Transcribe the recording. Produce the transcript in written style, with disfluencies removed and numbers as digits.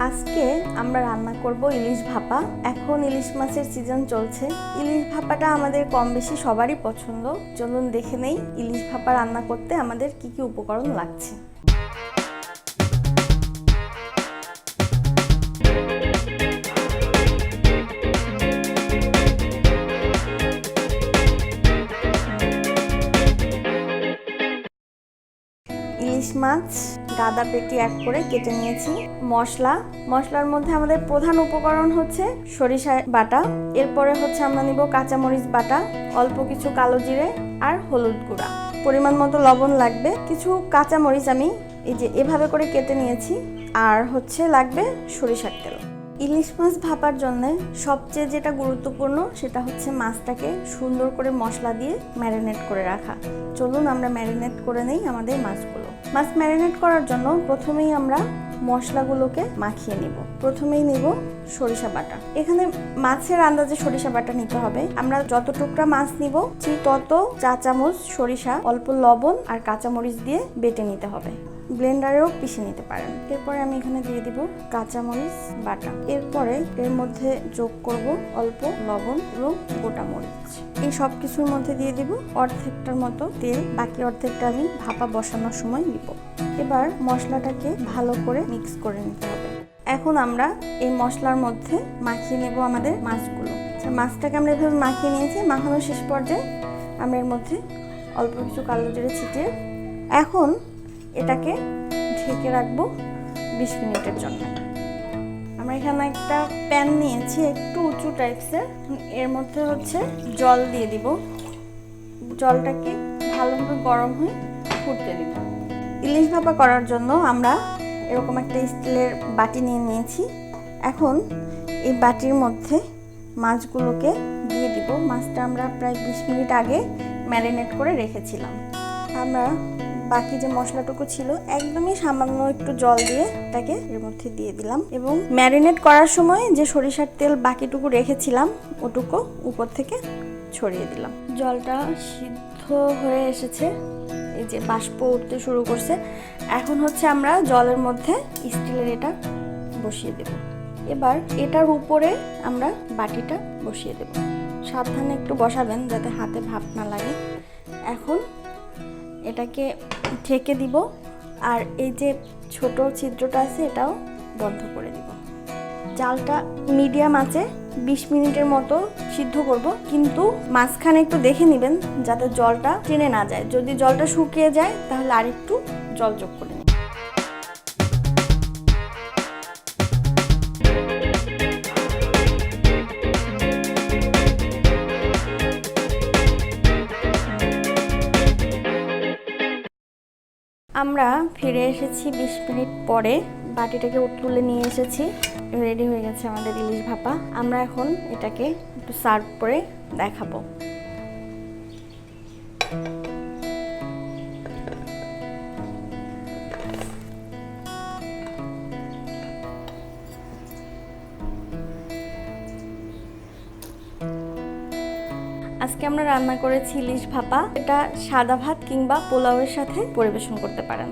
আজকে আমরা রান্না করব ইলিশ ভাপা। এখন ইলিশ মাছের সিজন চলছে। ইলিশ ভাপাটা আমাদের কম বেশি সবারই পছন্দ। চলুন দেখে নেই ইলিশ ভাপা রান্না করতে আমাদের কি কি উপকরণ লাগছে। ইলিশ মাছ গাদা পেটি এক করে কেটে নিয়েছি। মশলার মধ্যে আমাদের প্রধান উপকরণ হচ্ছে সরিষা বাটা, এরপরে হচ্ছে আমরা নিব কাঁচামরিচ বাটা, অল্প কিছু কালো জিরে আর হলুদ গুঁড়া, পরিমাণ মতো লবণ লাগবে, কিছু কাঁচামরিচ আমি এই যে এভাবে করে কেটে নিয়েছি, আর হচ্ছে লাগবে সরিষার তেল। ইলিশ মাছ ভাপার জন্য সবচেয়ে যেটা গুরুত্বপূর্ণ সেটা হচ্ছে মাছটাকে সুন্দর করে মশলা দিয়ে ম্যারিনেট করে রাখা। চলুন আমরা ম্যারিনেট করে নেই আমাদের মাছগুলো। মাছ ম্যারিনেট করার জন্য প্রথমেই আমরা মশলাগুলোকে মাখিয়ে নিব। প্রথমেই নিব সরিষা বাটা। এখানে মাছের আন্দাজে সরিষা বাটা নিতে হবে। আমরা যত টুকরা মাছ নিব ঠিক তত চা চামচ সরিষা, অল্প লবণ আর কাঁচামরিচ দিয়ে বেটে নিতে হবে। ব্লেন্ডারেও পিষে নিতে পারেন। এরপরে আমি এখানে দিয়ে দিব কাঁচামরিচ বাটা। এরপরে এর মধ্যে যোগ করব অল্প লবণ এবং গোটা মরিচ। এই সব কিছুর মধ্যে দিয়ে দিব অর্ধেকটার মতো তেল, বাকি অর্ধেকটা আমি ভাপা বসানোর সময় দিব। এবার মশলাটাকে ভালো করে মিক্স করে নিতে হবে। এখন আমরা এই মশলার মধ্যে মাখিয়ে নেব আমাদের মাছগুলো। মাছটাকে আমরা এভাবে মাখিয়ে নিয়েছি। মাখানোর শেষ পর্যায়ে আমরা এর মধ্যে অল্প কিছু কালো জিরে ছিটিয়ে এখন এটাকে ঢেকে রাখবো 20 মিনিটের জন্য। আমরা এখানে একটা প্যান নিয়েছি একটু উঁচু টাইপসের, এর মধ্যে হচ্ছে জল দিয়ে দিব। জলটাকে ভালোভাবে গরম হয়ে ফুটতে দিব। ইলিশ ভাপা করার জন্য আমরা এরকম একটা স্টিলের বাটি নিয়ে নিয়েছি। এখন এই বাটির মধ্যে মাছগুলোকে দিয়ে দিব। মাছটা আমরা প্রায় 20 মিনিট আগে ম্যারিনেট করে রেখেছিলাম। আমরা বাকি যে মশলাটুকু ছিল একদমই সামান্য একটু জল দিয়ে এটাকে এর মধ্যে দিয়ে দিলাম এবং ম্যারিনেট করার সময় যে সরিষার তেল বাকিটুকু রেখেছিলাম ওটুকু উপর থেকে ছড়িয়ে দিলাম। জলটা সিদ্ধ হয়ে এসেছে, এই যে বাষ্প উঠতে শুরু করছে। এখন হচ্ছে আমরা জলের মধ্যে স্টিলের এটা বসিয়ে দেব। এবার এটার উপরে আমরা বাটিটা বসিয়ে দেব। সাবধানে একটু বসাবেন যাতে হাতে ভাপ না লাগে। এখন এটাকে ঢেকে দিব আর এই যে ছোট ছিদ্রটা আছে এটাও বন্ধ করে দিব। জালটা মিডিয়াম আঁচে 20 মিনিটের মতো সিদ্ধ করব, কিন্তু মাঝখানে একটু দেখে নেবেন যাতে জলটা টেনে না যায়। যদি জলটা শুকিয়ে যায় তাহলে আরেকটু জল যোগ করে নেবেন। আমরা ফিরে এসেছি 20 মিনিট পরে। বাটিটাকে তুলে নিয়ে এসেছি। রেডি হয়ে গেছে আমাদের ইলিশ ভাপা। আমরা এখন এটাকে একটু সার্ভ করে দেখাবো। আজকে আমরা রান্না করেছি ইলিশ ভাপা। এটা সাদা ভাত কিংবা পোলাওয়ের সাথে পরিবেশন করতে পারেন।